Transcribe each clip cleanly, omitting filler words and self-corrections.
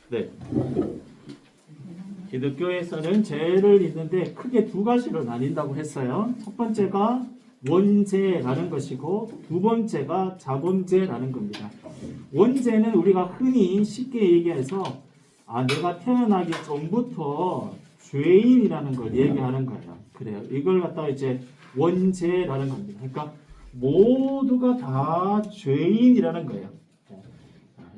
네. 기독교에서는 죄를 있는데 크게 두 가지로 나뉜다고 했어요. 첫 번째가 원죄라는 것이고 두 번째가 자범죄라는 겁니다. 원죄는 우리가 흔히 쉽게 얘기해서 내가 태어나기 전부터 죄인이라는 걸 얘기하는 거예요. 그래요. 이걸 갖다가 이제 원죄라는 겁니다. 그러니까 모두가 다 죄인이라는 거예요.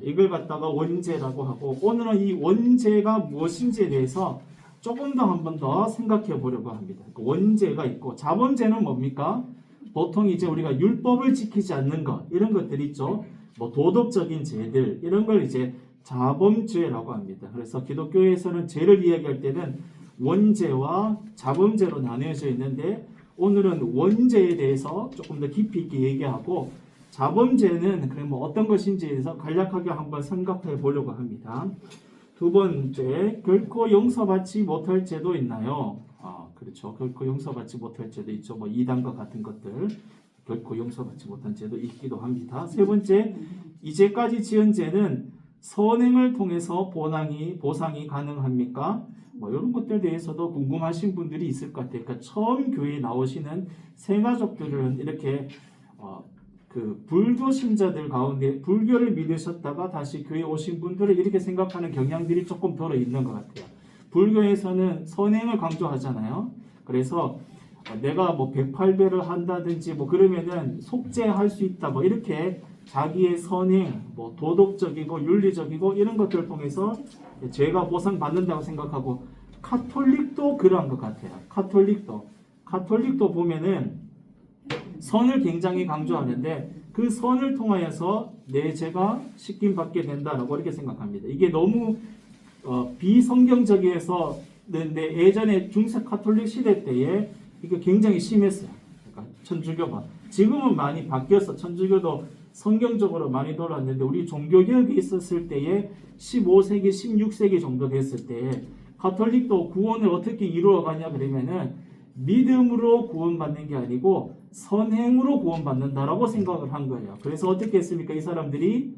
이걸 갖다가 원죄라고 하고, 오늘은 이 원죄가 무엇인지에 대해서 조금 더 한 번 더 생각해 보려고 합니다. 원죄가 있고, 자범죄는 뭡니까? 보통 이제 우리가 율법을 지키지 않는 것, 이런 것들 있죠. 뭐 도덕적인 죄들, 이런 걸 이제 자범죄라고 합니다. 그래서 기독교에서는 죄를 이야기할 때는 원죄와 자범죄로 나뉘어져 있는데, 오늘은 원죄에 대해서 조금 더 깊이 있게 얘기하고, 자범죄는 그럼 뭐 어떤 것인지에 대해서 간략하게 한번 생각해 보려고 합니다. 두 번째, 결코 용서받지 못할 죄도 있나요? 그렇죠. 결코 용서받지 못할 죄도 있죠. 뭐 이단과 같은 것들 결코 용서받지 못한 죄도 있기도 합니다. 세 번째, 이제까지 지은 죄는 선행을 통해서 보상이 가능합니까? 뭐 이런 것들에 대해서도 궁금하신 분들이 있을 것 같아요. 그러니까 처음 교회에 나오시는 새가족들은 이렇게 그 불교 신자들 가운데 불교를 믿으셨다가 다시 교회에 오신 분들은 이렇게 생각하는 경향들이 조금 덜어 있는 것 같아요. 불교에서는 선행을 강조하잖아요. 그래서 내가 뭐 108배를 한다든지 뭐 그러면은 속죄할 수 있다 뭐 이렇게 자기의 선행, 뭐 도덕적이고 윤리적이고 이런 것들을 통해서 죄가 보상받는다고 생각하고, 카톨릭도 그러한 것 같아요. 카톨릭도 보면은 선을 굉장히 강조하는데 그 선을 통하여서 내 죄가 씻김 받게 된다라고 이렇게 생각합니다. 이게 너무 비성경적이어서 근데 예전에 중세 카톨릭 시대 때에 이게 굉장히 심했어요. 그러니까 천주교가 지금은 많이 바뀌어서 천주교도 성경적으로 많이 돌아왔는데, 우리 종교개혁이 있었을 때에 15세기, 16세기 정도 됐을 때 카톨릭도 구원을 어떻게 이루어가냐 그러면은 믿음으로 구원받는 게 아니고 선행으로 구원받는다라고 생각을 한 거예요. 그래서 어떻게 했습니까? 이 사람들이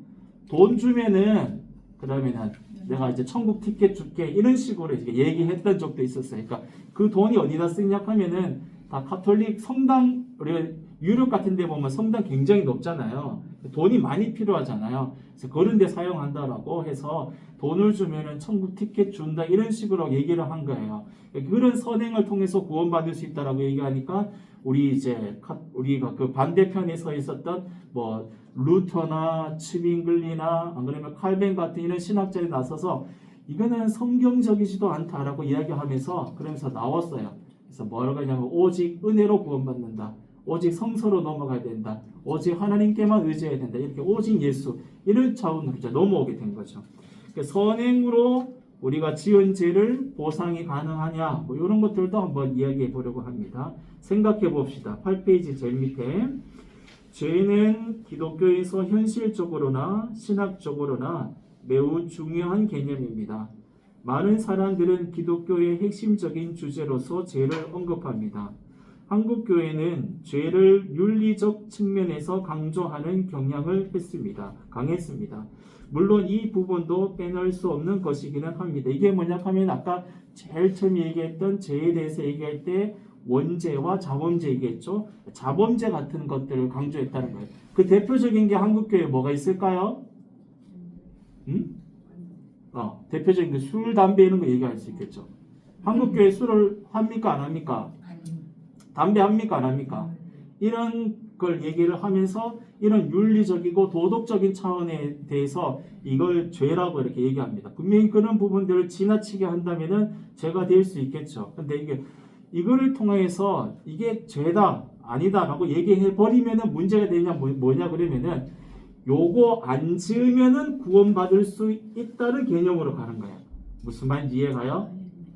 돈 주면은 그러면은 내가 이제 천국 티켓 줄게 이런 식으로 이제 얘기했던 적도 있었어요. 그러니까 그 돈이 어디다 쓰냐 하면은 다 카톨릭 성당, 우리가 유럽 같은 데 보면 성당 굉장히 높잖아요. 돈이 많이 필요하잖아요. 그래서 그런 데 사용한다라고 해서 돈을 주면은 천국 티켓 준다 이런 식으로 얘기를 한 거예요. 그런 선행을 통해서 구원받을 수 있다라고 얘기하니까 우리가 그 반대편에 서 있었던 뭐 루터나 츠빙글리나 안 그러면 칼뱅 같은 이런 신학자들이 나서서 이거는 성경적이지도 않다라고 이야기하면서 그러면서 나왔어요. 그래서 뭐라고 하냐면 오직 은혜로 구원받는다. 오직 성서로 넘어가야 된다. 오직 하나님께만 의지해야 된다. 이렇게 오직 예수 이런 차원으로 이제 넘어오게 된 거죠. 그러니까 선행으로 우리가 지은 죄를 보상이 가능하냐 뭐 이런 것들도 한번 이야기해 보려고 합니다. 생각해 봅시다. 8페이지 제일 밑에 죄는 기독교에서 현실적으로나 신학적으로나 매우 중요한 개념입니다. 많은 사람들은 기독교의 핵심적인 주제로서 죄를 언급합니다. 한국교회는 죄를 윤리적 측면에서 강조하는 경향을 강했습니다. 물론 이 부분도 빼놓을 수 없는 것이기는 합니다. 이게 뭐냐 하면 아까 제일 처음 얘기했던 죄에 대해서 얘기할 때 원죄와 자범죄 얘기했죠. 자범죄 같은 것들을 강조했다는 거예요. 그 대표적인 게 한국교회에 뭐가 있을까요? 대표적인 게 술, 담배 이런 거 얘기할 수 있겠죠. 한국교회 술을 합니까 안 합니까? 담배 합니까 안 합니까? 이런 걸 얘기를 하면서 이런 윤리적이고 도덕적인 차원에 대해서 이걸 죄라고 이렇게 얘기합니다. 분명히 그런 부분들을 지나치게 한다면은 죄가 될 수 있겠죠. 근데 이거를 통해서 이게 죄다 아니다라고 얘기해 버리면은 문제가 되냐 뭐냐 그러면은 요거 안 지으면은 구원받을 수 있다는 개념으로 가는 거예요. 무슨 말인지 이해가요?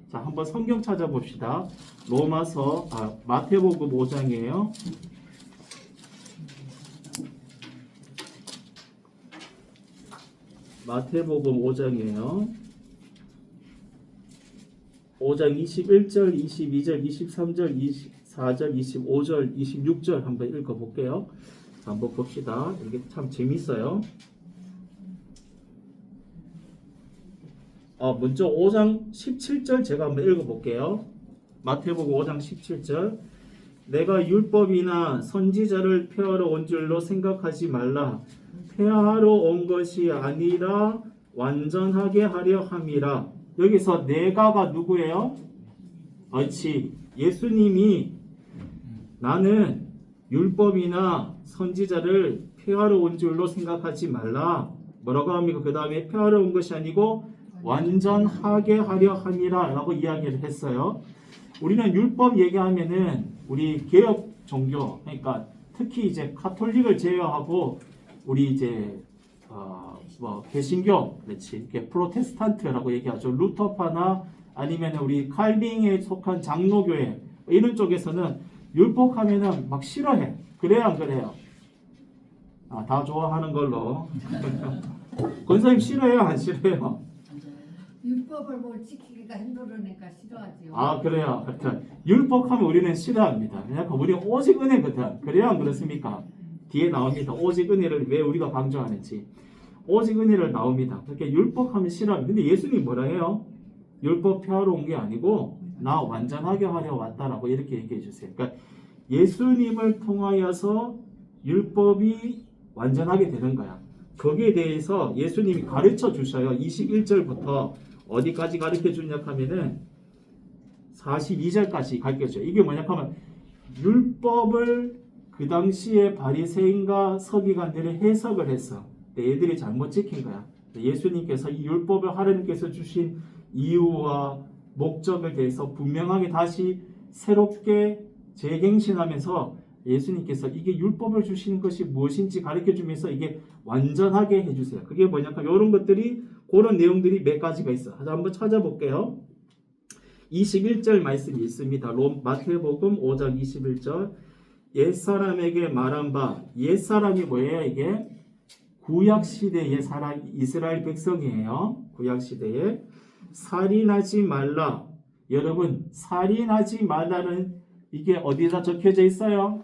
자, 한번 성경 찾아봅시다. 마태복음 5장이에요. 마태복음 5장이에요. 5장 21절, 22절, 23절, 24절, 25절, 26절 한번 읽어볼게요. 한번 봅시다. 이게 참 재밌어요. 먼저 5장 17절 제가 한번 읽어볼게요. 마태복음 5장 17절. 내가 율법이나 선지자를 폐하러 온 줄로 생각하지 말라. 폐하러 온 것이 아니라 완전하게 하려 함이라. 여기서 내가가 누구예요? 그렇지. 예수님이 나는 율법이나 선지자를 폐하러 온 줄로 생각하지 말라. 뭐라고 합니까? 그 다음에 폐하러 온 것이 아니고 완전하게 하려 함이라 라고 이야기를 했어요. 우리는 율법 얘기하면은 우리 개혁 종교, 그러니까 특히 이제 카톨릭을 제외하고 우리 이제 개신교, 그렇지, 이렇게 프로테스탄트라고 얘기하죠. 루터파나 아니면 우리 칼빙에 속한 장로교회 이런 쪽에서는 율법하면은 막 싫어해. 그래야 안 그래요? 다 좋아하는 걸로. 권사님 싫어해요, 안 싫어해요? 율법을 뭘 지키기가 힘들으니까 싫어하지요. 그래요. 하여튼 율법하면 우리는 싫어합니다. 왜냐하면 우리는 오직 은혜거든. 그래야 안 그렇습니까? 뒤에 나옵니다. 오직 은혜를 왜 우리가 강조하는지. 오직 은혜를 나옵니다. 그렇게 율법하면 싫어합니다. 근데 예수님 뭐라 해요? 율법 폐하러 온 게 아니고 나 완전하게 하려 왔다라고 이렇게 얘기해 주세요. 그러니까 예수님을 통하여서 율법이 완전하게 되는 거야. 거기에 대해서 예수님이 가르쳐 주셔요. 21절부터 어디까지 가르쳐 주냐 하면은 42절까지 가르쳐 줘요. 이게 뭐냐 하면 율법을 그 당시에 바리새인과 서기관들이 해석을 했어. 얘들이 잘못 지킨 거야. 예수님께서 이 율법을 하나님께서 주신 이유와 목적을 대해서 분명하게 다시 새롭게 재갱신하면서 예수님께서 이게 율법을 주시는 것이 무엇인지 가르쳐 주면서 이게 완전하게 해주세요. 그게 뭐냐면 이런 것들이 그런 내용들이 몇 가지가 있어. 한번 찾아볼게요. 21절 말씀이 있습니다. 마태복음 5장 21절. 옛사람에게 말한 바, 옛사람이 뭐예요? 이게 구약시대의 사람, 이스라엘 백성이에요. 구약시대에 살인하지 말라. 여러분, 살인하지 말라는 이게 어디다 적혀져 있어요?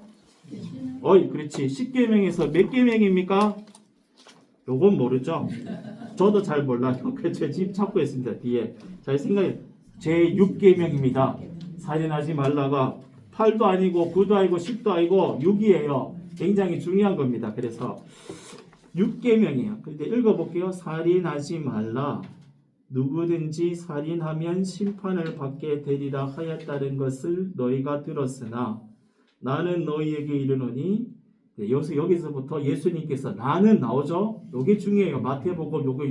그렇지. 10계명에서 몇 계명입니까? 요건 모르죠? 저도 잘 몰라요. 제 집 찾고 있습니다. 뒤에. 잘 생각해. 제 6계명입니다. 살인하지 말라가 8도 아니고 9도 아니고 10도 아니고 6이에요. 굉장히 중요한 겁니다. 그래서 6계명이에요. 근데 읽어볼게요. 살인하지 말라. 누구든지 살인하면 심판을 받게 되리라 하였다는 것을 너희가 들었으나 나는 너희에게 이르노니, 여기서부터 예수님께서 나는 나오죠. 이게 중요해요. 마태복음 요거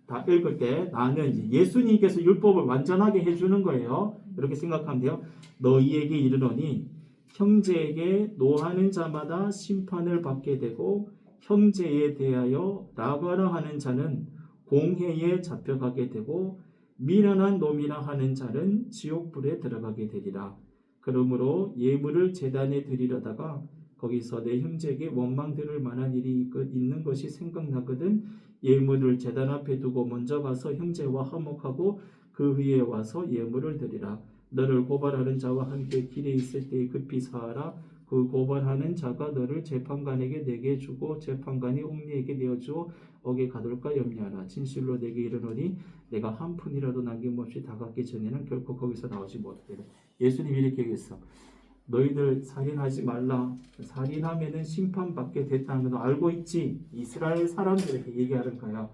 다 읽을 때 나는 예수님께서 율법을 완전하게 해주는 거예요. 이렇게 생각하면 돼요. 너희에게 이르노니 형제에게 노하는 자마다 심판을 받게 되고 형제에 대하여 나가라 하는 자는 공회에 잡혀가게 되고 미련한 놈이라 하는 자는 지옥불에 들어가게 되리라. 그러므로 예물을 제단에 드리려다가 거기서 내 형제에게 원망 들을 만한 일이 있는 것이 생각나거든 예물을 제단 앞에 두고 먼저 가서 형제와 화목하고 그 위에 와서 예물을 드리라. 너를 고발하는 자와 함께 길에 있을 때에 급히 사하라. 그 고발하는 자가 너를 재판관에게 내게 주고 재판관이 옥리에게 내어주어 옥에 가둘까 염려하라. 진실로 내게 이르노니 내가 한 푼이라도 남김없이 다 갚기 전에는 결코 거기서 나오지 못하리라. 예수님이 이렇게 얘기했어. 너희들 살인하지 말라. 살인하면은 심판받게 됐다는 걸 알고 있지? 이스라엘 사람들에게 얘기하는 거야.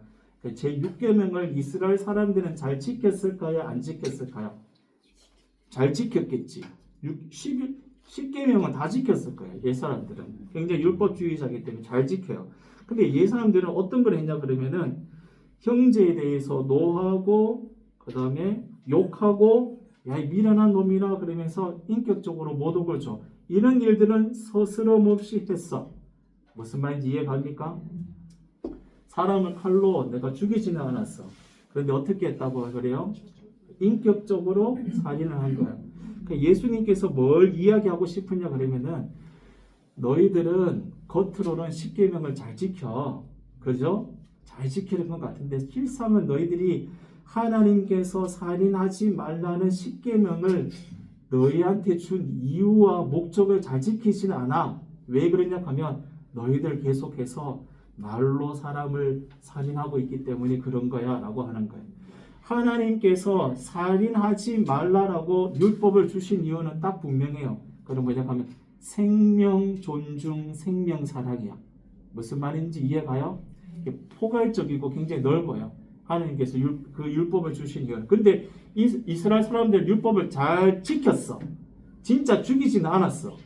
제 6계명을 이스라엘 사람들은 잘 지켰을까요? 안 지켰을까요? 잘 지켰겠지. 10계명은 다 지켰을 거예요. 옛 사람들은 굉장히 율법주의자이기 때문에 잘 지켜요. 근데 옛 사람들은 어떤 걸 했냐 그러면은 형제에 대해서 노하고 그 다음에 욕하고 야, 이 미련한 놈이라 그러면서 인격적으로 모독을 줘. 이런 일들은 서스럼 없이 했어. 무슨 말인지 이해갑니까? 사람을 칼로 내가 죽이지는 않았어. 그런데 어떻게 했다고 그래요? 인격적으로 살인을 한 거야. 그러니까 예수님께서 뭘 이야기하고 싶으냐 그러면은 너희들은 겉으로는 10계명을 잘 지켜. 그죠? 잘 지키는 것 같은데 실상은 너희들이 하나님께서 살인하지 말라는 10계명을 너희한테 준 이유와 목적을 잘 지키지는 않아. 왜 그러냐 하면 너희들 계속해서 말로 사람을 살인하고 있기 때문에 그런 거야 라고 하는 거예요. 하나님께서 살인하지 말라라고 율법을 주신 이유는 딱 분명해요. 그럼 뭐냐 하면 생명 존중, 생명 사랑이야. 무슨 말인지 이해가요? 포괄적이고 굉장히 넓어요. 하나님께서 그 율법을 주신 이유는. 근데 이스라엘 사람들 율법을 잘 지켰어. 진짜 죽이지는 않았어.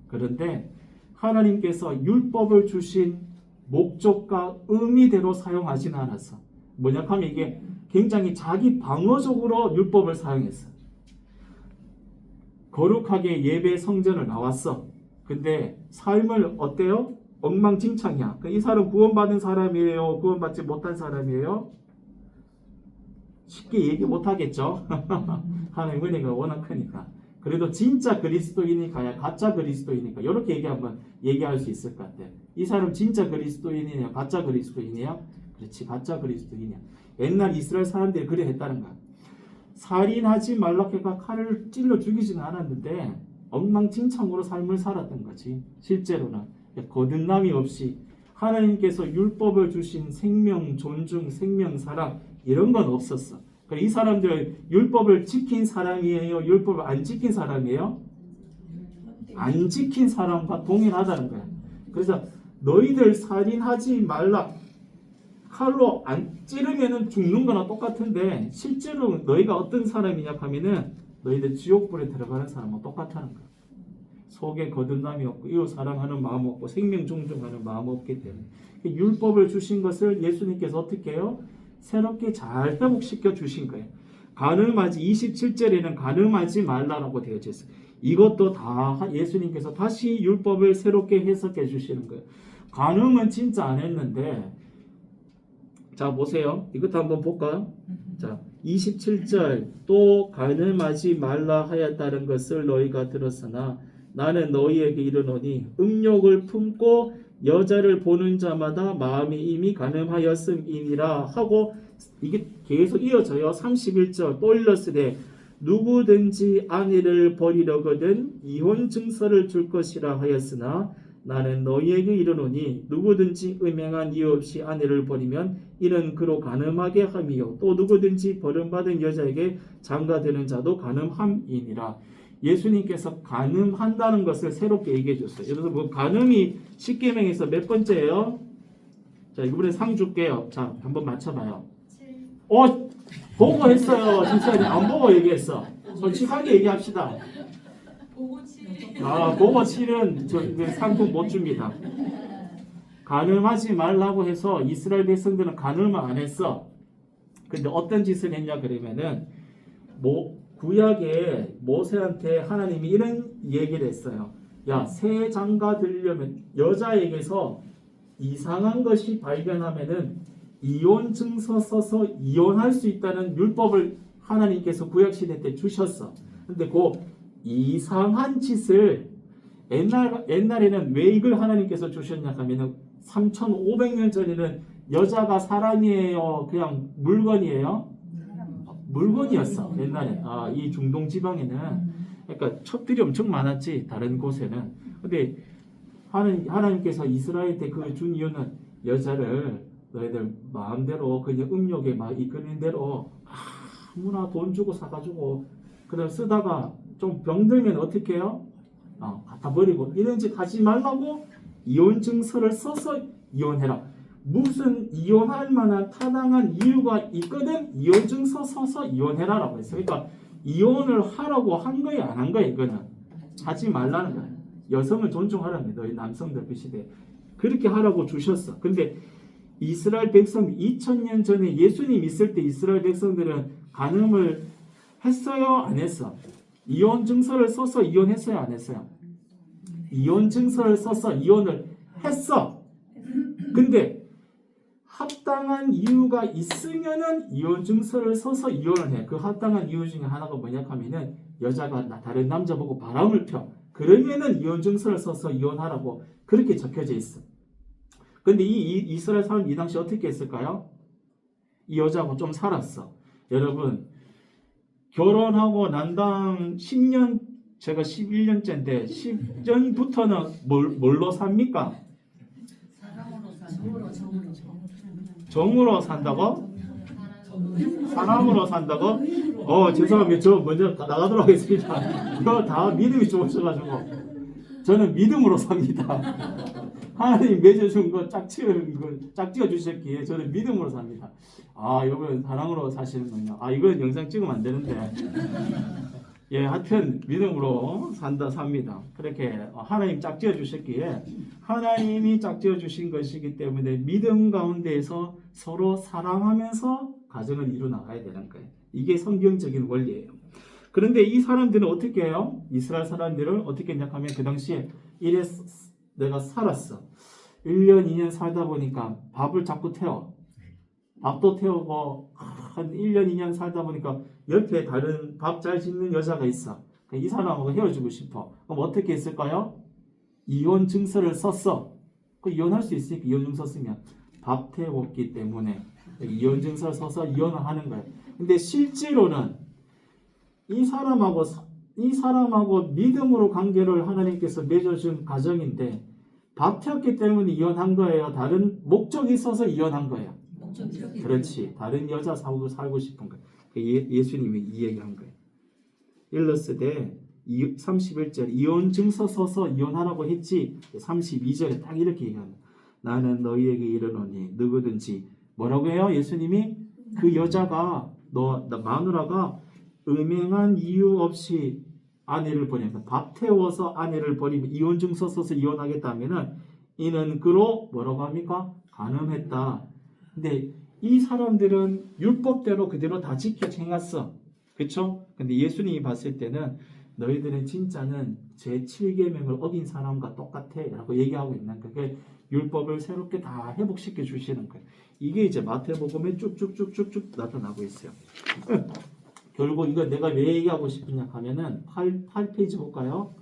그런데 하나님께서 율법을 주신 목적과 의미대로 사용하지는 않았어. 뭐냐 하면 이게 굉장히 자기 방어적으로 율법을 사용했어. 거룩하게 예배 성전을 나왔어. 근데 삶을 어때요? 엉망진창이야. 이 사람 구원받은 사람이에요? 구원받지 못한 사람이에요? 쉽게 얘기 못하겠죠. 하나님 은혜가 워낙 크니까. 그래도 진짜 그리스도인이니까 가짜 그리스도인이니까 이렇게 얘기할 수 있을 것 같아. 이 사람 진짜 그리스도인이냐 가짜 그리스도인이야? 그렇지, 가짜 그리스도인이야. 옛날 이스라엘 사람들이 그래 했다는 거야. 살인하지 말라 해가 칼을 찔러 죽이지는 않았는데 엉망진창으로 삶을 살았던 거지. 실제로는 거듭남이 없이 하나님께서 율법을 주신 생명 존중, 생명 사랑 이런 건 없었어. 이 사람들 율법을 지킨 사람이에요? 율법을 안 지킨 사람이에요? 안 지킨 사람과 동일하다는 거야. 그래서 너희들 살인하지 말라. 칼로 안 찌르면 죽는 거나 똑같은데 실제로 너희가 어떤 사람이냐 하면은 너희들 지옥불에 들어가는 사람과 똑같다는 거야. 속에 거듭남이 없고 이웃 사랑하는 마음 없고 생명 존중하는 마음 없기 때문에 율법을 주신 것을 예수님께서 어떻게 해요? 새롭게 잘 회복시켜 주신 거예요. 간음하지 27절에는 간음하지 말라라고 되어져 있어요. 이것도 다 예수님께서 다시 율법을 새롭게 해석해 주시는 거예요. 간음은 진짜 안 했는데 자 보세요. 이것도 한번 볼까요? 자 27절 또 간음하지 말라 하였다는 것을 너희가 들었으나 나는 너희에게 이르노니 음욕을 품고 여자를 보는 자마다 마음이 이미 간음하였음이니라 하고 이게 계속 이어져요. 31절 또 일렀으되 누구든지 아내를 버리려거든 이혼 증서를 줄 것이라 하였으나 나는 너희에게 이르노니 누구든지 음행한 이유 없이 아내를 버리면 이는 그로 간음하게 함이요 또 누구든지 버림받은 여자에게 장가드는 자도 간음함이니라. 예수님께서 간음한다는 것을 새롭게 얘기해 줬어요. 그래서 뭐 간음이 십계명에서 몇 번째예요? 자 이번에 상 줄게요. 자 한번 맞춰봐요. 보고 했어요. 집사님 안 보고 얘기했어. 솔직하게 얘기합시다. 보고 7. 보고 7은 저 상품 못 줍니다. 간음하지 말라고 해서 이스라엘 백성들은 간음을 안 했어. 근데 어떤 짓을 했냐 그러면은 구약에 모세한테 하나님이 이런 얘기를 했어요. 야, 새 장가 들려면 여자에게서 이상한 것이 발견하면은 이혼 증서 써서 이혼할 수 있다는 율법을 하나님께서 구약 시대 때 주셨어. 근데 그 이상한 짓을 옛날에는 왜 이걸 하나님께서 주셨냐 하면은 3,500년 전에는 여자가 사람이에요? 그냥 물건이에요? 물건이었어. 옛날에. 이 중동 지방에는. 그러니까 첩들이 엄청 많았지. 다른 곳에는. 근데 하나님께서 이스라엘 때 그 준 이유는 여자를 너희들 마음대로 그냥 음욕에 막 이끄는 대로 아무나 돈 주고 사가지고 그다음 쓰다가 좀 병들면 어떻게 해요? 갖다 버리고 이런 짓 하지 말라고 이혼 증서를 써서 이혼해라. 무슨 이혼할 만한 타당한 이유가 있거든 이혼 증서 써서 이혼해라라고 했어요. 그러니까 이혼을 하라고 한 거야 안 한 거야 이거는 하지 말라는 거야. 여성을 존중하라는 거야. 너희 남성들 그 시대에 그렇게 하라고 주셨어. 근데 이스라엘 백성 2000년 전에 예수님 있을 때 이스라엘 백성들은 간음을 했어요 안 했어? 이혼 증서를 써서 이혼했어요 안 했어요? 이혼 증서를 써서 이혼을 했어. 근데 합당한 이유가 있으면은 이혼 증서를 써서 이혼을 해. 그 합당한 이유 중에 하나가 뭐냐 하면은 여자가 다른 남자 보고 바람을 펴. 그러면은 이혼 증서를 써서 이혼하라고 그렇게 적혀져 있어. 근데 이 이스라엘 사람 이 당시 어떻게 했을까요? 이 여자하고 좀 살았어. 여러분 결혼하고 난 다음 10년 제가 11년째인데 10년부터는 뭘로 삽니까? 정으로 산다고? 사랑으로 산다고? 죄송합니다. 저 먼저 나가도록 하겠습니다. 이거 다 믿음이 좋으셔가지고 저는 믿음으로 삽니다. 하나님 맺어준 거 짝지어 주셨기에 저는 믿음으로 삽니다. 여러분 사랑으로 사시는군요. 이건 영상 찍으면 안 되는데. 예, 하여튼 믿음으로 삽니다. 그렇게 하나님 짝지어 주셨기에 하나님이 짝지어 주신 것이기 때문에 믿음 가운데에서 서로 사랑하면서 가정을 이루 나가야 되는 거예요. 이게 성경적인 원리예요. 그런데 이 사람들은 어떻게 해요? 이스라엘 사람들은 어떻게 했냐 하면 그 당시에 이래 내가 살았어. 1년, 2년 살다 보니까 밥을 자꾸 태워. 밥도 태우고 한 1년, 2년 살다 보니까 옆에 다른 밥 잘 짓는 여자가 있어. 이 사람하고 헤어지고 싶어. 그럼 어떻게 했을까요? 이혼 증서를 썼어. 이혼할 수 있으니까 이혼 증서 쓰면 밥 태웠기 때문에 이혼 증서를 써서 이혼을 하는 거예요. 근데 실제로는 이 사람하고 믿음으로 관계를 하나님께서 맺어준 가정인데 밥 태웠기 때문에 이혼한 거예요. 다른 목적이 있어서 이혼한 거예요. 그렇지. 다른 여자 살고 싶은 거예요. 예수님이 이 얘기한 거예요. 일러스되 31절 이혼 증서 써서 이혼하라고 했지. 32절에 딱 이렇게 얘기합니다. 나는 너희에게 이르노니 누구든지 뭐라고 해요? 예수님이 그 여자가 마누라가 음행한 이유 없이 아내를 버리면 밥 태워서 아내를 버리면 이혼 증서 써서 이혼하겠다면은 이는 그로 뭐라고 합니까? 간음했다. 근데 이 사람들은 율법대로 그대로 다 지켜 행했어. 그렇죠? 근데 예수님이 봤을 때는 너희들은 진짜는 제 7계명을 어긴 사람과 똑같아 라고 얘기하고 있는 거예요. 그러니까 율법을 새롭게 다 회복시켜 주시는 거예요. 이게 이제 마태복음에 쭉쭉쭉쭉쭉 나타나고 있어요. 결국 이거 내가 왜 얘기하고 싶으냐 하면은 8페이지 볼까요?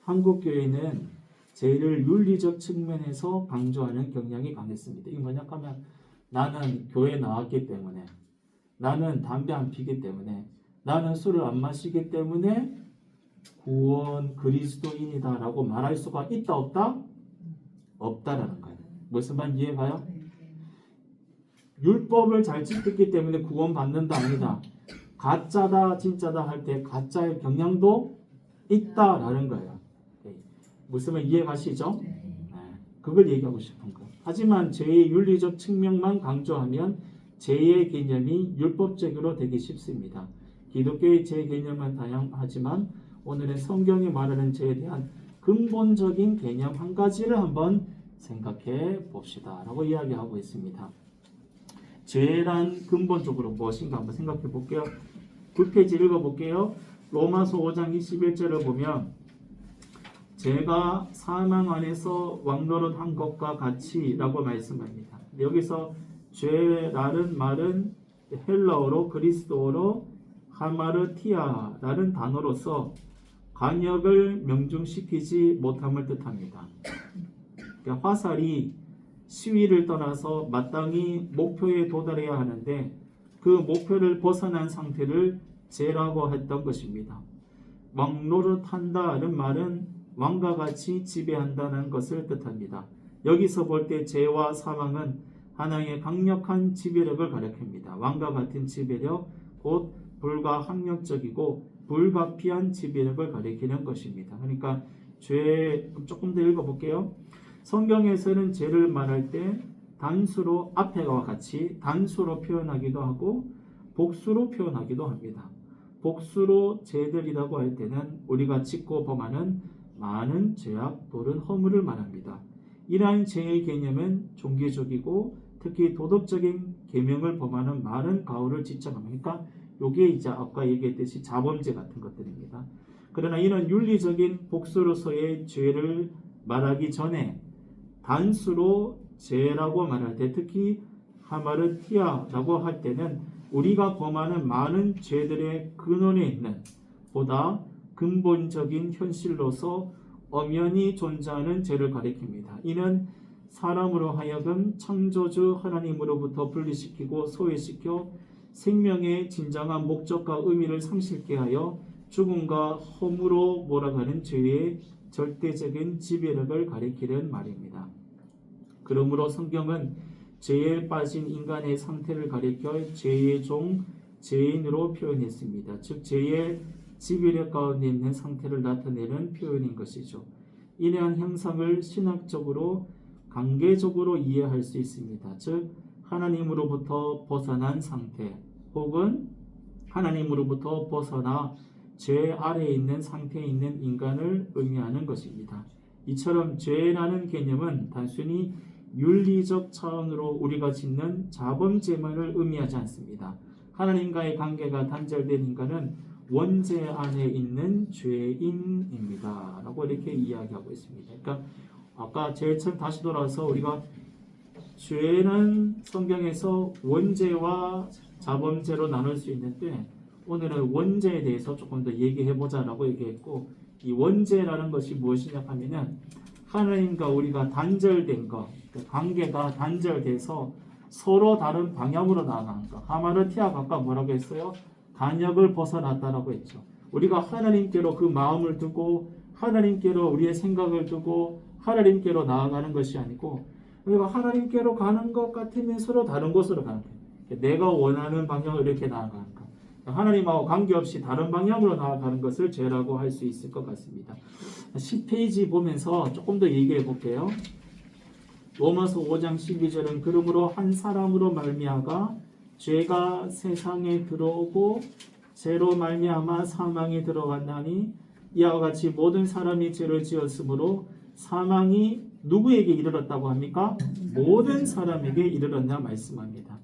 한국교회는 죄를 윤리적 측면에서 강조하는 경향이 강했습니다. 이게 뭐냐 하면 나는 교회 나왔기 때문에, 나는 담배 안 피기 때문에, 나는 술을 안 마시기 때문에 구원 그리스도인이다 라고 말할 수가 있다 없다? 없다라는 거예요. 무슨 말 이해가요? 율법을 잘 지켰기 때문에 구원 받는다 아니다. 가짜다 진짜다 할 때 가짜의 경향도 있다라는 거예요. 무슨 말 이해가시죠? 그걸 얘기하고 싶은 거예요. 하지만 죄의 윤리적 측면만 강조하면 죄의 개념이 율법적으로 되기 쉽습니다. 기독교의 죄 개념은 다양하지만 오늘은 성경이 말하는 죄에 대한 근본적인 개념 한 가지를 한번 생각해 봅시다 라고 이야기하고 있습니다. 죄란 근본적으로 무엇인가 한번 생각해 볼게요. 9페이지 읽어볼게요. 로마서 5장 21절을 보면 죄가 사망 안에서 왕노릇한 것과 같이 라고 말씀합니다. 여기서 죄라는 말은 헬라어로 그리스도어로 하마르티아라는 단어로서 간역을 명중시키지 못함을 뜻합니다. 그러니까 화살이 시위를 떠나서 마땅히 목표에 도달해야 하는데 그 목표를 벗어난 상태를 죄라고 했던 것입니다. 왕노릇한다는 말은 왕과 같이 지배한다는 것을 뜻합니다. 여기서 볼 때 죄와 사망은 하나의 강력한 지배력을 가리킵니다. 왕과 같은 지배력, 곧 불가항력적이고 불가피한 지배력을 가리키는 것입니다. 그러니까 죄 조금 더 읽어볼게요. 성경에서는 죄를 말할 때 단수로 앞에와 같이 단수로 표현하기도 하고 복수로 표현하기도 합니다. 복수로 죄들이라고 할 때는 우리가 짓고 범하는 많은 죄악 또는 허물을 말합니다. 이러한 죄의 개념은 종교적이고 특히 도덕적인 계명을 범하는 많은 가오를 지칭합니다. 그러니까 이게 이제 아까 얘기했듯이 자범죄 같은 것들입니다. 그러나 이런 윤리적인 복수로서의 죄를 말하기 전에 단수로 죄라고 말할 때 특히 하마르티아라고 할 때는 우리가 범하는 많은 죄들의 근원에 있는 보다 근본적인 현실로서 엄연히 존재하는 죄를 가리킵니다. 이는 사람으로 하여금 창조주 하나님으로부터 분리시키고 소외시켜 생명의 진정한 목적과 의미를 상실케 하여 죽음과 허무로 몰아가는 죄의 절대적인 지배력을 가리키는 말입니다. 그러므로 성경은 죄에 빠진 인간의 상태를 가리켜 죄의 종, 죄인으로 표현했습니다. 즉 죄의 지배력 가운데 있는 상태를 나타내는 표현인 것이죠. 이러한 형상을 신학적으로 관계적으로 이해할 수 있습니다. 즉 하나님으로부터 벗어난 상태 혹은 하나님으로부터 벗어나 죄 아래에 있는 상태에 있는 인간을 의미하는 것입니다. 이처럼 죄라는 개념은 단순히 윤리적 차원으로 우리가 짓는 자범죄만을 의미하지 않습니다. 하나님과의 관계가 단절된 인간은 원죄 안에 있는 죄인입니다. 라고 이렇게 이야기하고 있습니다. 그러니까 아까 제일 처음 다시 돌아와서 우리가 죄는 성경에서 원죄와 자범죄로 나눌 수 있는데 오늘은 원죄에 대해서 조금 더 얘기해보자라고 얘기했고 이 원죄라는 것이 무엇이냐 하면은 하나님과 우리가 단절된 것, 그 관계가 단절돼서 서로 다른 방향으로 나아가는 것. 하마르티아가 아까 뭐라고 했어요? 단역을 벗어났다라고 했죠. 우리가 하나님께로 그 마음을 두고 하나님께로 우리의 생각을 두고 하나님께로 나아가는 것이 아니고 우리가 하나님께로 가는 것 같으면 서로 다른 곳으로 가는 거예요. 내가 원하는 방향으로 이렇게 나아가는 것. 하나님하고 관계없이 다른 방향으로 나아가는 것을 죄라고 할 수 있을 것 같습니다. 10페이지 보면서 조금 더 얘기해 볼게요. 로마서 5장 12절은 그러므로 한 사람으로 말미암아 죄가 세상에 들어오고 죄로 말미암아 사망이 들어왔나니 이와 같이 모든 사람이 죄를 지었으므로 사망이 누구에게 이르렀다고 합니까? 모든 사람에게 이르렀냐 말씀합니다.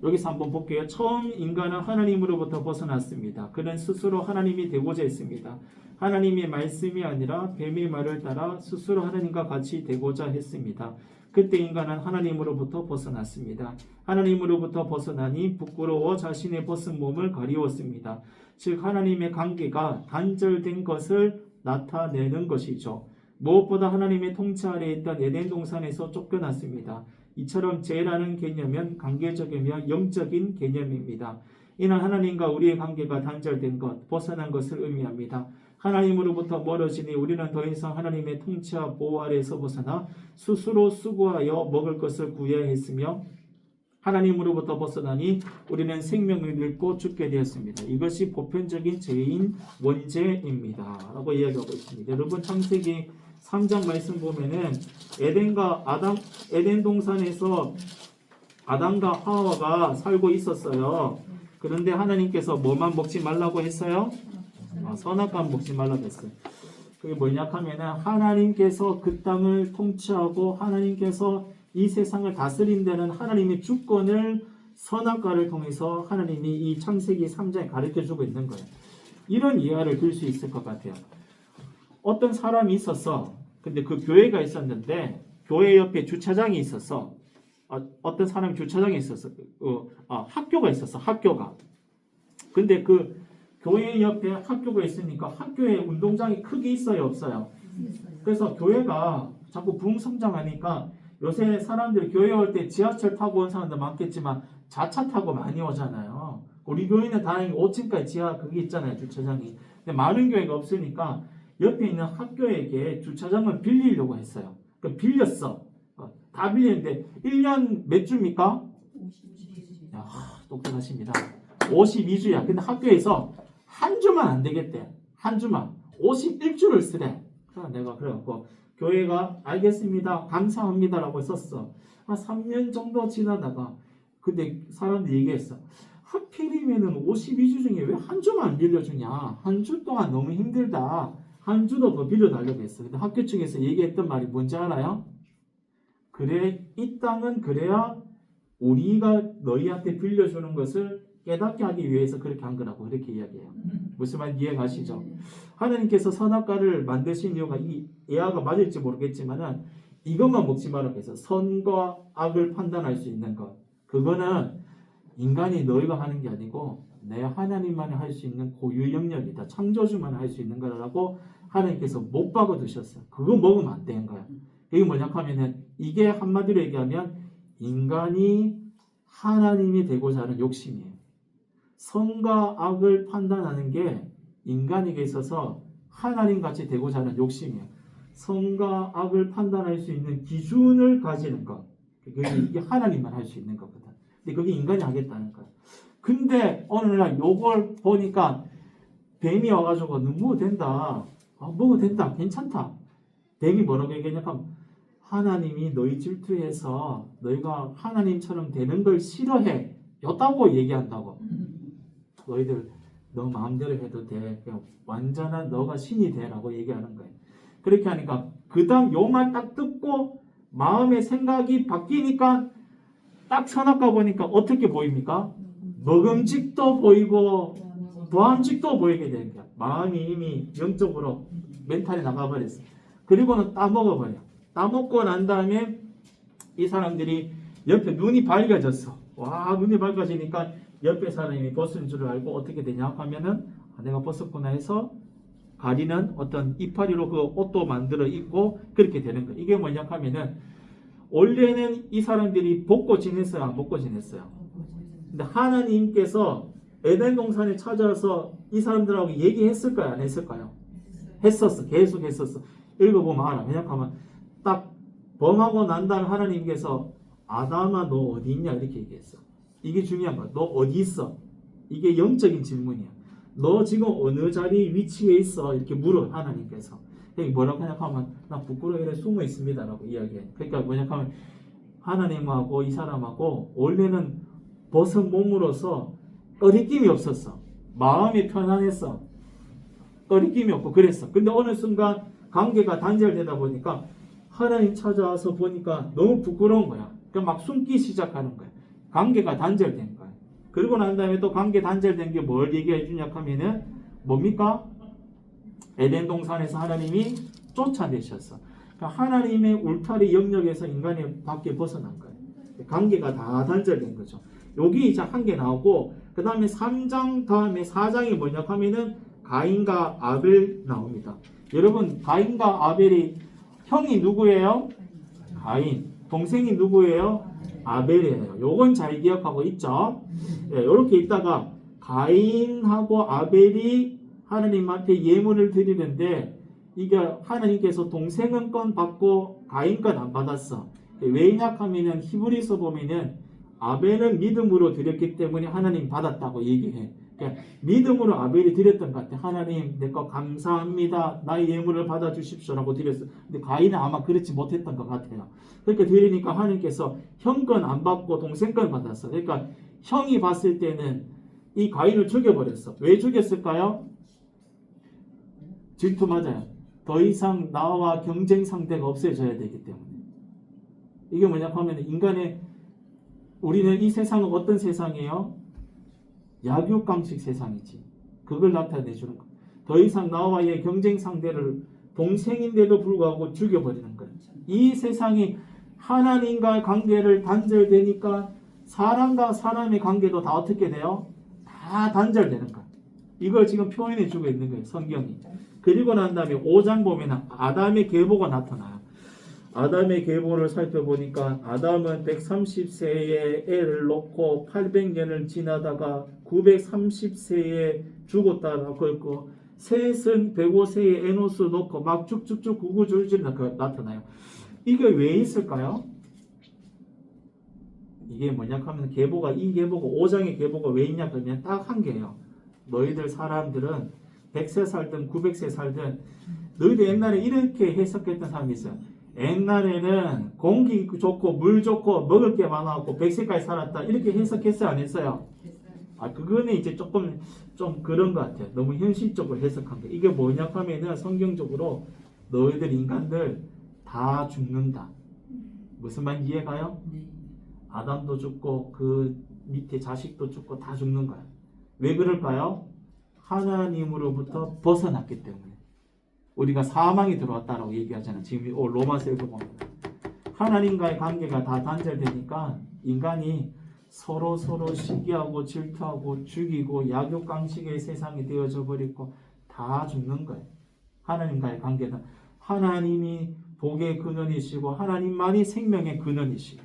여기서 한번 볼게요. 처음 인간은 하나님으로부터 벗어났습니다. 그는 스스로 하나님이 되고자 했습니다. 하나님의 말씀이 아니라 뱀의 말을 따라 스스로 하나님과 같이 되고자 했습니다. 그때 인간은 하나님으로부터 벗어났습니다. 하나님으로부터 벗어나니 부끄러워 자신의 벗은 몸을 가리웠습니다. 즉 하나님의 관계가 단절된 것을 나타내는 것이죠. 무엇보다 하나님의 통치 아래에 있던 에덴 동산에서 쫓겨났습니다. 이처럼 죄라는 개념은 관계적이며 영적인 개념입니다. 이는 하나님과 우리의 관계가 단절된 것, 벗어난 것을 의미합니다. 하나님으로부터 멀어지니 우리는 더 이상 하나님의 통치와 보호 아래에서 벗어나 스스로 수고하여 먹을 것을 구해야 했으며 하나님으로부터 벗어나니 우리는 생명을 잃고 죽게 되었습니다. 이것이 보편적인 죄인 원죄입니다. 라고 이야기하고 있습니다. 여러분 창세기 3장 말씀 보면은 에덴 동산에서 아담과 하와가 살고 있었어요. 그런데 하나님께서 뭐만 먹지 말라고 했어요? 선악과만 먹지 말라고 했어요. 그게 뭐냐 하면은 하나님께서 그 땅을 통치하고 하나님께서 이 세상을 다스린다는 하나님의 주권을 선악과를 통해서 하나님이 이 창세기 3장에 가르쳐주고 있는 거예요. 이런 이해를 들 수 있을 것 같아요. 어떤 사람이 있었어. 근데 그 교회가 있었는데 교회 옆에 주차장이 있었어. 어떤 사람이 주차장에 있었어. 학교가 있었어. 학교가. 근데 그 교회 옆에 학교가 있으니까 학교에 운동장이 크게 있어요, 없어요? 그래서 교회가 자꾸 부흥성장하니까 요새 사람들이 교회 올 때 지하철 타고 온 사람들 많겠지만 자차 타고 많이 오잖아요. 우리 교회는 다행히 5층까지 지하 그게 있잖아요, 주차장이. 근데 많은 교회가 없으니까 옆에 있는 학교에게 주차장을 빌리려고 했어요. 그러니까 빌렸어. 다 빌리는데 1년 몇 주입니까? 52주. 야, 똑똑하십니다. 52주야. 근데 학교에서 한 주만 안 되겠대. 한 주만. 51주를 쓰래. 그래서 내가 그래갖고 교회가 알겠습니다. 감사합니다라고 썼어. 한 3년 정도 지나다가 근데 사람들이 얘기했어. 하필이면은 52주 중에 왜 한 주만 안 빌려주냐. 한 주 동안 너무 힘들다. 한 주도 더 빌려달라고 했어. 근데 학교 측에서 얘기했던 말이 뭔지 알아요? 그래, 이 땅은 그래야 우리가 너희한테 빌려주는 것을 깨닫게 하기 위해서 그렇게 한 거라고 그렇게 이야기해요. 무슨 말 이해가시죠? 하나님께서 선악과를 만드신 이유가 이 예화가 맞을지 모르겠지만은 이것만 먹지 말라고 해서 선과 악을 판단할 수 있는 것. 그거는 인간이 너희가 하는 게 아니고 내 하나님만이 할 수 있는 고유 영역이다. 창조주만 할 수 있는 거라고 하나님께서 못 박아 두셨어요. 그거 먹으면 안 되는 거야. 이게 뭐냐 하면은 이게 한마디로 얘기하면 인간이 하나님이 되고자 하는 욕심이에요. 선과 악을 판단하는 게 인간에게 있어서 하나님같이 되고자 하는 욕심이에요. 선과 악을 판단할 수 있는 기준을 가지는 것. 이게 하나님만 할 수 있는 거거든. 근데 그게 인간이 하겠다는 거야. 근데 오늘날 요걸 보니까 뱀이 와가지고 너 먹어도 된다. 먹어도 된다. 괜찮다. 뱀이 뭐라고 얘기하냐면 하나님이 너희 질투해서 너희가 하나님처럼 되는 걸 싫어해. 였다고 얘기한다고. 너희들 너 마음대로 해도 돼. 그냥 완전한 너가 신이 되라고 얘기하는 거예요. 그렇게 하니까 그 다음 요 말 딱 듣고 마음의 생각이 바뀌니까 딱 선악과 보니까 어떻게 보입니까? 먹음직도 보이고 보암직도 보이게 되는 거야. 마음이 이미 영적으로 멘탈이 나가버렸어. 그리고는 따먹어버려. 따먹고 난 다음에 이 사람들이 옆에 눈이 밝아졌어. 와, 눈이 밝아지니까 옆에 사람이 벗은 줄 알고 어떻게 되냐 하면은 내가 벗었구나 해서 가리는 어떤 이파리로 그 옷도 만들어 입고 그렇게 되는 거예요. 이게 뭐냐 하면은 원래는 이 사람들이 벗고 지냈어요? 안 벗고 지냈어요? 근데 하나님께서 에덴 동산에 찾아와서 이 사람들하고 얘기했을까요? 안 했을까요? 했었어. 계속 했었어. 읽어보면 알아. 왜냐하면 딱 범하고 난 다음에 하나님께서 아담아 너 어디 있냐 이렇게 얘기했어. 이게 중요한 거야. 너 어디 있어? 이게 영적인 질문이야. 너 지금 어느 자리 위치에 있어? 이렇게 물어 하나님께서. 뭐라고 생각하면 나 부끄러워 숨어 있습니다 라고 이야기해. 그러니까 뭐냐면 하나님하고 이 사람하고 원래는 벗은 몸으로서 꺼리낌이 없었어. 마음이 편안했어. 꺼리낌이 없고 그랬어. 근데 어느 순간 관계가 단절되다 보니까 하나님 찾아와서 보니까 너무 부끄러운 거야. 그러니까 막 숨기 시작하는 거야. 관계가 단절된 거야. 그리고 난 다음에 또 관계 단절된 게 뭘 얘기해 주냐 하면은 뭡니까? 에덴 동산에서 하나님이 쫓아내셨어. 그러니까 하나님의 울타리 영역에서 인간이 밖에 벗어난 거예요. 관계가 다 단절된 거죠. 여기 이제 한 개 나오고 그 다음에 3장 다음에 4장이 뭐냐 하면은 가인과 아벨 나옵니다. 여러분 가인과 아벨이 형이 누구예요? 가인. 동생이 누구예요? 아벨이에요. 요건 잘 기억하고 있죠. 네, 이렇게 있다가 가인하고 아벨이 하나님한테 예물을 드리는데 이게 하나님께서 동생은 건 받고 가인 건 안 받았어. 왜냐 하면은 히브리서 보면은 아벨은 믿음으로 드렸기 때문에 하나님 받았다고 얘기해. 그러니까 믿음으로 아벨이 드렸던 것 같아. 하나님 내 거 감사합니다. 나의 예물을 받아주십시오라고 드렸어. 근데 가인은 아마 그렇지 못했던 것 같아요. 그렇게 드리니까 하나님께서 형 건 안 받고 동생 건 받았어. 그러니까 형이 봤을 때는 이 가인을 죽여버렸어. 왜 죽였을까요? 질투 맞아요. 더 이상 나와 경쟁 상대가 없어져야 되기 때문에. 이게 뭐냐 하면 인간의 우리는 이 세상은 어떤 세상이에요? 약육강식 세상이지. 그걸 나타내주는 거예요. 더 이상 나와의 경쟁 상대를 동생인데도 불구하고 죽여버리는 거예요. 이 세상이 하나님과 관계를 단절되니까 사람과 사람의 관계도 다 어떻게 돼요? 다 단절되는 거예요. 이걸 지금 표현해 주고 있는 거예요. 성경이. 그리고 난 다음에 5장 보면 아담의 계보가 나타나요. 아담의 계보를 살펴보니까 아담은 130세에 애를 놓고 800년을 지나다가 930세에 죽었다라고 했고 셋은 105세에 에노스 놓고 막 쭉쭉쭉 구구줄줄 나타나요. 이게 왜 있을까요? 이게 뭐냐 하면 계보가 이 계보가 5장의 계보가 왜 있냐 그러면 딱 한 개예요. 너희들 사람들은 100세 살든 900세 살든 너희들 옛날에 이렇게 해석했던 사람이 있어요. 옛날에는 공기 좋고 물 좋고 먹을 게 많아갖고 100세까지 살았다 이렇게 해석했어요 안 했어요? 그거는 이제 조금 좀 그런 것 같아요. 너무 현실적으로 해석한 게 이게 뭐냐 하면은 성경적으로 너희들 인간들 다 죽는다. 무슨 말 이해가요? 아담도 죽고 그 밑에 자식도 죽고 다 죽는 거야. 왜 그럴까요? 하나님으로부터 벗어났기 때문에. 우리가 사망이 들어왔다라고 얘기하잖아요. 지금 로마서 읽어보면 하나님과의 관계가 다 단절되니까 인간이 서로 시기하고 질투하고 죽이고 약육강식의 세상이 되어져 버리고 다 죽는 거예요. 하나님과의 관계는 하나님이 복의 근원이시고 하나님만이 생명의 근원이시고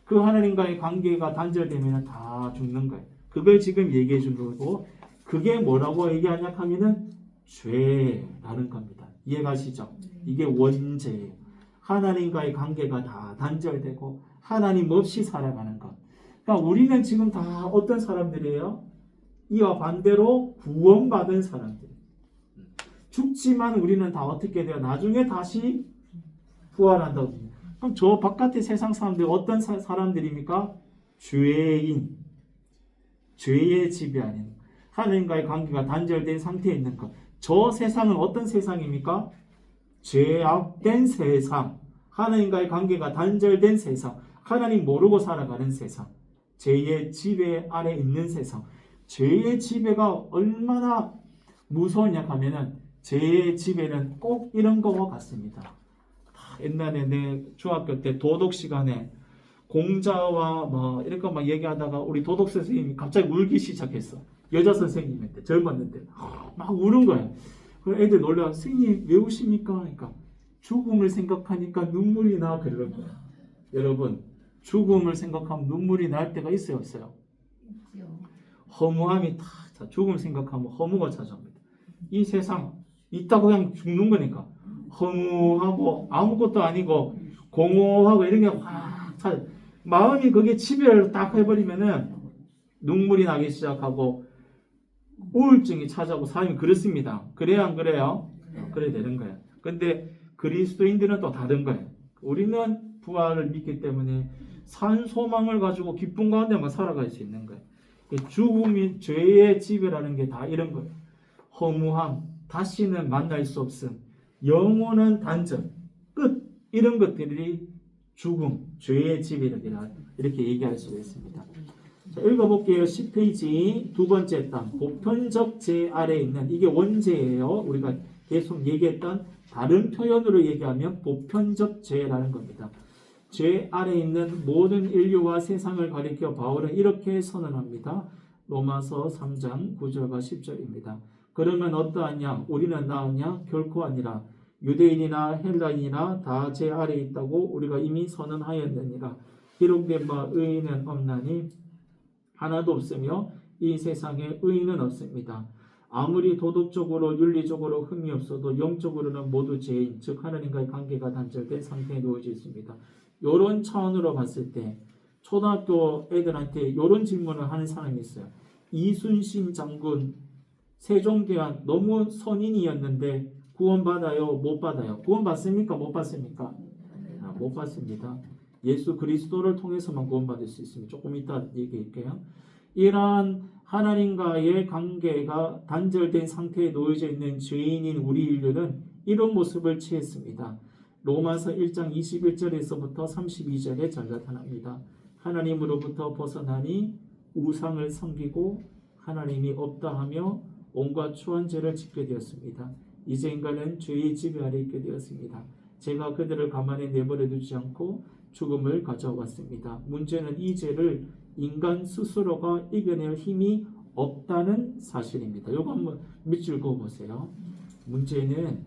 그 하나님과의 관계가 단절되면 다 죽는 거예요. 그걸 지금 얘기해 준 거고 그게 뭐라고 얘기하냐 하면은 죄라는 겁니다. 이해가시죠? 이게 원죄예요. 하나님과의 관계가 다 단절되고 하나님 없이 살아가는 것. 그러니까 우리는 지금 다 어떤 사람들이에요? 이와 반대로 구원받은 사람들. 죽지만 우리는 다 어떻게 돼요? 나중에 다시 부활한다고. 그럼 저 바깥의 세상 사람들 어떤 사람들입니까? 죄인, 죄의 지배하는 하나님과의 관계가 단절된 상태에 있는 것. 저 세상은 어떤 세상입니까? 죄악된 세상, 하나님과의 관계가 단절된 세상, 하나님 모르고 살아가는 세상, 죄의 지배 아래 있는 세상. 죄의 지배가 얼마나 무서우냐 하면은 죄의 지배는 꼭 이런 거와 같습니다. 옛날에 내 중학교 때 도덕 시간에 공자와 뭐 이렇게 막 얘기하다가 우리 도덕 선생님이 갑자기 울기 시작했어. 여자 선생님인데 젊었는데 막 우는 거야. 그 애들 놀라 선생님 왜 우십니까? 그러니까 죽음을 생각하니까 눈물이 나 그러는 거야. 여러분 죽음을 생각하면 눈물이 날 때가 있어요 없어요? 있죠. 허무함이 다 죽음을 생각하면 허무가 찾아옵니다. 이 세상 있다고 그냥 죽는 거니까 허무하고 아무것도 아니고 공허하고 이런 게 확 찾아. 마음이 그게 지배를 딱 해버리면은 눈물이 나기 시작하고 우울증이 찾아오고 사람이 그렇습니다. 그래야 안 그래요? 그래야 되는 거예요. 근데 그리스도인들은 또 다른 거예요. 우리는 부활을 믿기 때문에 산 소망을 가지고 기쁨 가운데만 살아갈 수 있는 거예요. 죽음이 죄의 지배라는 게 다 이런 거예요. 허무함, 다시는 만날 수 없음, 영원한 단절, 끝 이런 것들이 죽음, 죄의 지배력이라 이렇게 얘기할 수가 있습니다. 자, 읽어볼게요. 10페이지 두 번째 단 보편적 죄 아래에 있는 이게 원죄예요. 우리가 계속 얘기했던 다른 표현으로 얘기하면 보편적 죄라는 겁니다. 죄 아래에 있는 모든 인류와 세상을 가리켜 바울은 이렇게 선언합니다. 로마서 3장 9절과 10절입니다. 그러면 어떠하냐? 우리는 나으냐? 결코 아니라 유대인이나 헬라인이나 다 죄 아래에 있다고 우리가 이미 선언하였느니라. 기록된 바 의인은 없나니 하나도 없으며 이 세상에 의인은 없습니다. 아무리 도덕적으로 윤리적으로 흠이 없어도 영적으로는 모두 죄인, 즉 하나님과의 관계가 단절된 상태에 놓여져 있습니다. 이런 차원으로 봤을 때 초등학교 애들한테 이런 질문을 하는 사람이 있어요. 이순신 장군 세종대왕 너무 선인이었는데 구원받아요? 못 받아요? 구원받습니까? 못 받습니까? 못 받습니다. 예수 그리스도를 통해서만 구원받을 수 있습니다. 조금 이따 얘기할게요. 이러한 하나님과의 관계가 단절된 상태에 놓여져 있는 죄인인 우리 인류는 이런 모습을 취했습니다. 로마서 1장 21절에서부터 32절에 잘 나타납니다. 하나님으로부터 벗어나니 우상을 섬기고 하나님이 없다 하며 온갖 추한 죄를 짓게 되었습니다. 이제 인간은 죄의 지배 아래 있게 되었습니다. 제가 그들을 가만히 내버려 두지 않고 죽음을 가져왔습니다. 문제는 이 죄를 인간 스스로가 이겨낼 힘이 없다는 사실입니다. 이거 한번 밑줄 그어보세요. 문제는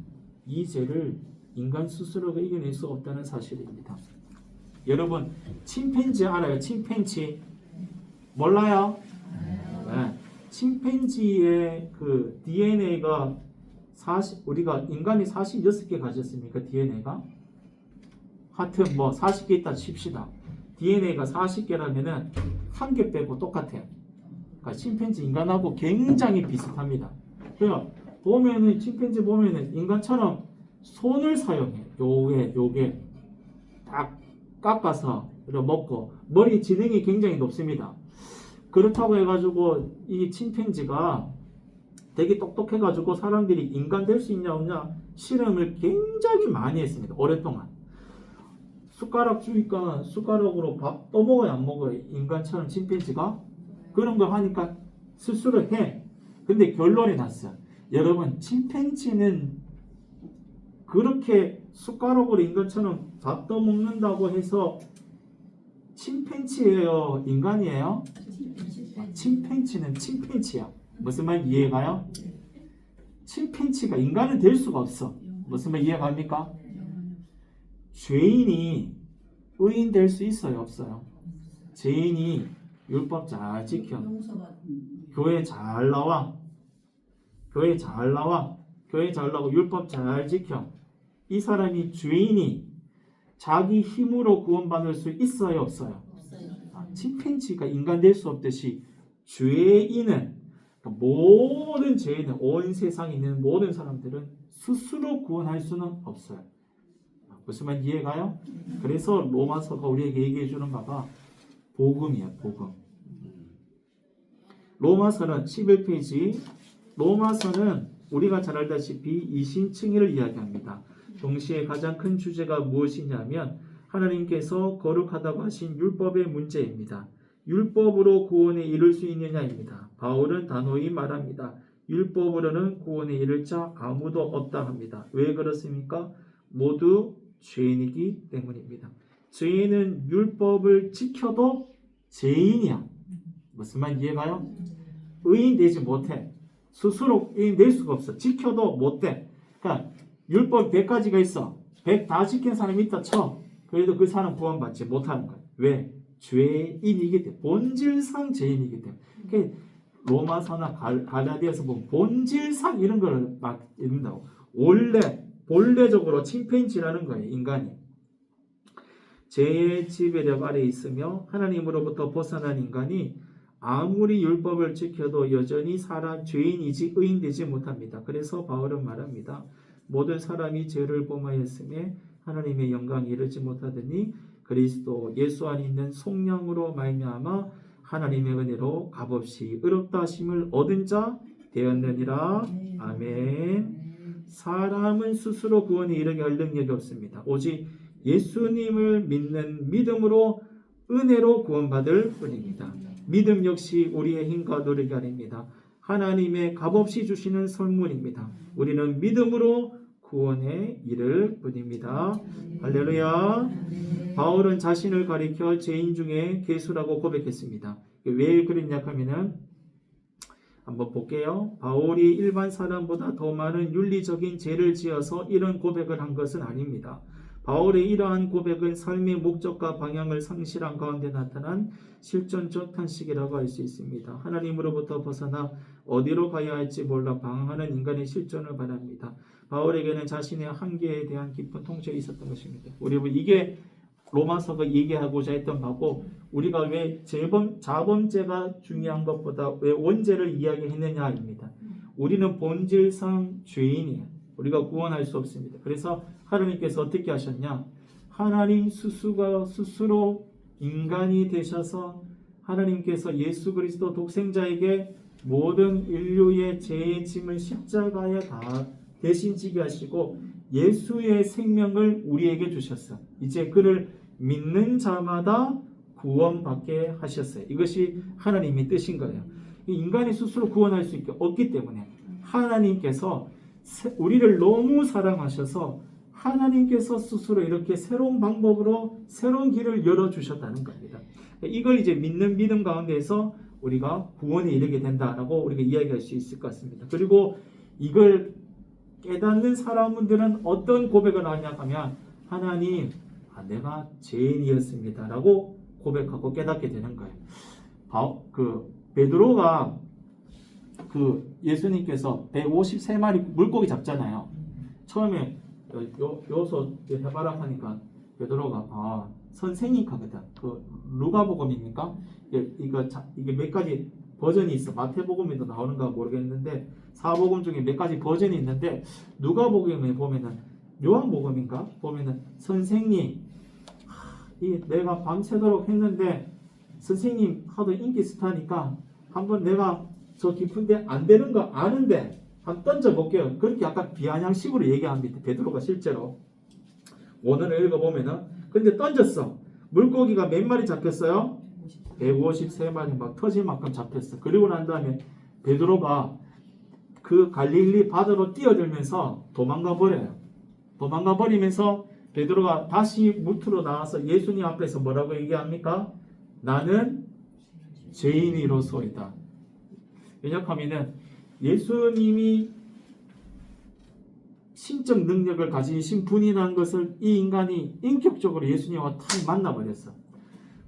이 죄를 인간 스스로가 이겨낼 수 없다는 사실입니다. 여러분 침팬지 알아요? 침팬지 몰라요? 네. 침팬지의 그 DNA가 우리가 인간이 46개 가졌습니까? DNA가 하여튼 뭐 40개 있다 칩시다. DNA가 40개라면은 한 개 빼고 똑같아요. 그러니까 침팬지 인간하고 굉장히 비슷합니다. 그러니까 보면은 침팬지 보면은 인간처럼 손을 사용해. 요게 딱 깎아서 먹고 머리 지능이 굉장히 높습니다. 그렇다고 해가지고 이 침팬지가 되게 똑똑해가지고 사람들이 인간 될 수 있냐 없냐 실험을 굉장히 많이 했습니다. 오랫동안. 숟가락 주니까 숟가락으로 밥 떠먹어야 안 먹어요. 인간처럼 침팬지가. 그런 거 하니까 스스로 해. 근데 결론이 났어요. 여러분 침팬지는 그렇게 숟가락으로 인간처럼 밥 떠먹는다고 해서 침팬지예요? 인간이에요? 침팬지는 침팬지야. 무슨 말 이해가요? 침팬지가 인간은 될 수가 없어. 무슨 말 이해갑니까? 죄인이 의인 될 수 있어요? 없어요? 죄인이 율법 잘 지켜. 교회 잘 나와. 교회 잘 나와. 교회 잘 나오고 율법 잘 지켜. 이 사람이 죄인이 자기 힘으로 구원받을 수 있어요, 없어요? 침팬지가 인간 될 수 없듯이 죄인은, 그러니까 모든 죄인은, 온 세상에 있는 모든 사람들은 스스로 구원할 수는 없어요. 무슨 말 이해가요? 그래서 로마서가 우리에게 얘기해 주는 바가 복음이에요, 복음. 로마서는 11페이지, 로마서는 우리가 잘 알다시피 이신칭의를 이야기합니다. 동시에 가장 큰 주제가 무엇이냐면 하나님께서 거룩하다고 하신 율법의 문제입니다. 율법으로 구원에 이를 수 있느냐입니다. 바울은 단호히 말합니다. 율법으로는 구원에 이를 자 아무도 없다 합니다. 왜 그렇습니까? 모두 죄인이기 때문입니다. 죄인은 율법을 지켜도 죄인이야. 무슨 말 이해가요? 의인 되지 못해. 스스로 의인 될 수가 없어. 지켜도 못돼. 그러니까 율법 100가지가 있어. 100 다 지킨 사람이 있다 쳐. 그래도 그 사람 구원받지 못하는 거야. 왜? 죄인이기 때문에. 본질상 죄인이기 때문에. 그러니까 로마서나 갈라디아서 보면 본질상 이런 걸 막 읽는다고. 본래적으로 침팬지라는 거예요. 인간이. 죄의 지배력 아래 있으며 하나님으로부터 벗어난 인간이 아무리 율법을 지켜도 여전히 죄인이지 의인되지 못합니다. 그래서 바울은 말합니다. 모든 사람이 죄를 범하였으며 하나님의 영광에 이르지 못하더니 그리스도 예수 안에 있는 속량으로 말미암아 하나님의 은혜로 값없이 의롭다 하심을 얻은 자 되었느니라. 아멘. 사람은 스스로 구원에 이르게 할 능력이 없습니다. 오직 예수님을 믿는 믿음으로 은혜로 구원받을 뿐입니다. 믿음 역시 우리의 힘과 노력이 아닙니다. 하나님의 값없이 주시는 선물입니다. 우리는 믿음으로 구원에 이를 뿐입니다. 할렐루야. 바울은 자신을 가리켜 죄인 중에 괴수라고 고백했습니다. 왜 그랬냐 하면은 한번 볼게요. 바울이 일반 사람보다 더 많은 윤리적인 죄를 지어서 이런 고백을 한 것은 아닙니다. 바울의 이러한 고백은 삶의 목적과 방향을 상실한 가운데 나타난 실존적 탄식이라고 할 수 있습니다. 하나님으로부터 벗어나 어디로 가야 할지 몰라 방황하는 인간의 실존을 말합니다. 바울에게는 자신의 한계에 대한 깊은 통찰이 있었던 것입니다. 우리 이게 로마서가 얘기하고자 했던 바고, 우리가 왜 자범죄가 중요한 것보다 왜 원죄를 이야기했느냐입니다. 우리는 본질상 죄인이에요. 우리가 구원할 수 없습니다. 그래서 하나님께서 어떻게 하셨냐? 하나님 스스로 인간이 되셔서 하나님께서 예수 그리스도 독생자에게 모든 인류의 죄의 짐을 십자가에 다 대신 지게 하시고 예수의 생명을 우리에게 주셨어. 이제 그를 믿는 자마다 구원받게 하셨어요. 이것이 하나님의 뜻인 거예요. 인간이 스스로 구원할 수 없기 때문에 하나님께서 우리를 너무 사랑하셔서 하나님께서 스스로 이렇게 새로운 방법으로 새로운 길을 열어주셨다는 겁니다. 이걸 이제 믿는 믿음 가운데에서 우리가 구원에 이르게 된다라고 우리가 이야기할 수 있을 것 같습니다. 그리고 이걸 깨닫는 사람들은 어떤 고백을 하냐 하면 하나님, 내가 죄인이었습니다 라고 고백하고 깨닫게 되는 거예요. 베드로가 예수님께서 153마리 물고기 잡잖아요. 처음에 요소 해봐라 하니까 베드로가 선생님 하거든. 누가복음입니까? 이게 몇 가지 버전이 있어. 마태복음에도 나오는가 모르겠는데 사복음 중에 몇 가지 버전이 있는데 누가복음에 보면은 요한복음인가 보면은 선생님, 내가 밤새도록 했는데 선생님 하도 인기 스타니까 한번 내가 저 깊은데 안 되는 거 아는데 한번 던져볼게요. 그렇게 약간 비아냥식으로 얘기합니다. 베드로가 실제로 원어를 읽어보면은 근데 던졌어. 물고기가 몇 마리 잡혔어요? 153마리 막 터질 만큼 잡혔어. 그리고 난 다음에 베드로가 그 갈릴리 바다로 뛰어들면서 도망가 버려요. 도망가 버리면서 베드로가 다시 무트로 나와서 예수님 앞에서 뭐라고 얘기합니까? 나는 죄인이로소이다. 왜냐하면은 예수님이 신적 능력을 가지신 분이라는 것을 이 인간이 인격적으로 예수님과 탁 만나버렸어.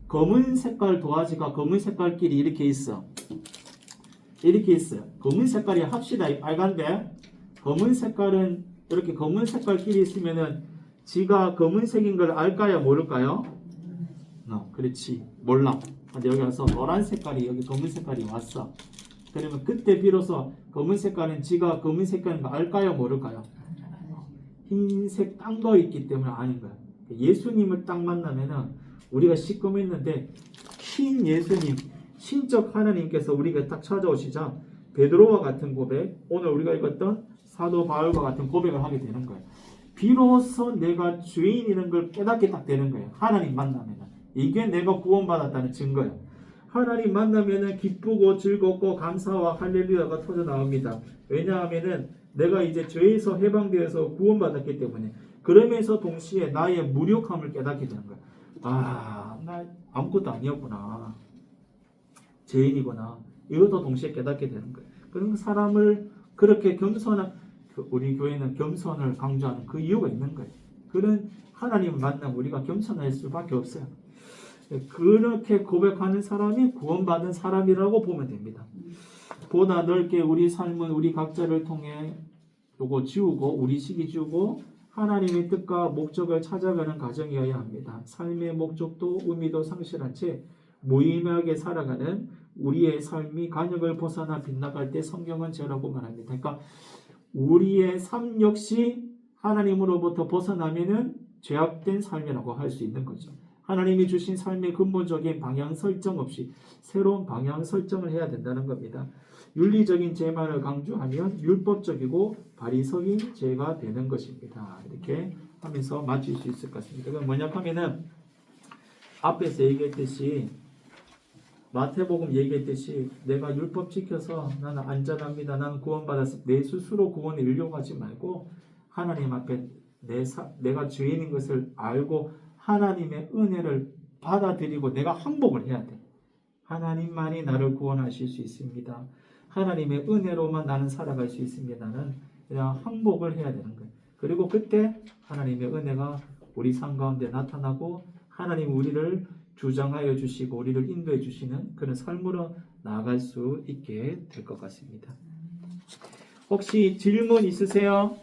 검은 색깔 도화지가 검은 색깔끼리 이렇게 있어. 이렇게 있어요. 검은 색깔이 합시다. 빨간데 검은 색깔은 이렇게 검은 색깔끼리 있으면은 지가 검은색인 걸 알까요? 모를까요? 그렇지. 몰라. 근데 여기 와서 노란 색깔이 여기 검은 색깔이 왔어. 그러면 그때 비로소 검은 색깔은 지가 검은 색깔인 거 알까요? 모를까요? 흰색 딴 거 있기 때문에 아는 거야. 예수님을 딱 만나면은 우리가 시꺼맸는데 흰 예수님, 신적 하나님께서 우리가 딱 찾아오시자 베드로와 같은 고백, 오늘 우리가 읽었던 사도 바울과 같은 고백을 하게 되는 거예요. 비로소 내가 죄인이라는 걸 깨닫게 딱 되는 거예요. 하나님 만나면은. 이게 내가 구원받았다는 증거예요. 하나님 만나면은 기쁘고 즐겁고 감사와 할렐루야가 터져 나옵니다. 왜냐하면은 내가 이제 죄에서 해방되어서 구원받았기 때문에. 그러면서 동시에 나의 무력함을 깨닫게 되는 거예요. 아, 나 아무것도 아니었구나. 죄인이구나. 이것도 동시에 깨닫게 되는 거예요. 그런 사람을 그렇게 겸손한, 우리 교회는 겸손을 강조하는 그 이유가 있는 거예요. 그런 하나님을 만나면 우리가 겸손할 수밖에 없어요. 그렇게 고백하는 사람이 구원받은 사람이라고 보면 됩니다. 보다 넓게 우리 삶은 우리 각자를 통해 요거 지우고 우리 시기 지우고 하나님의 뜻과 목적을 찾아가는 과정이어야 합니다. 삶의 목적도 의미도 상실한 채 무의미하게 살아가는 우리의 삶이 간역을 벗어나 빗나갈 때 성경은 죄라고 말합니다. 그러니까 우리의 삶 역시 하나님으로부터 벗어나면은 죄악된 삶이라고 할 수 있는 거죠. 하나님이 주신 삶의 근본적인 방향 설정 없이 새로운 방향 설정을 해야 된다는 겁니다. 윤리적인 죄만을 강조하면 율법적이고 바리새인 죄가 되는 것입니다. 이렇게 하면서 맞출 수 있을 것 같습니다. 그건 뭐냐 하면은 앞에서 얘기했듯이 마태복음 얘기했듯이 내가 율법 지켜서 나는 안전합니다. 나는 구원받았습니다. 내 스스로 구원에 이르려고 말고 하나님 앞에 내가 죄인인 것을 알고 하나님의 은혜를 받아들이고 내가 항복을 해야 돼. 하나님만이 나를 구원하실 수 있습니다. 하나님의 은혜로만 나는 살아갈 수 있습니다는 그냥 항복을 해야 되는 거예요. 그리고 그때 하나님의 은혜가 우리 삶 가운데 나타나고 하나님 우리를 주장하여 주시고 우리를 인도해 주시는 그런 삶으로 나아갈 수 있게 될 것 같습니다. 혹시 질문 있으세요?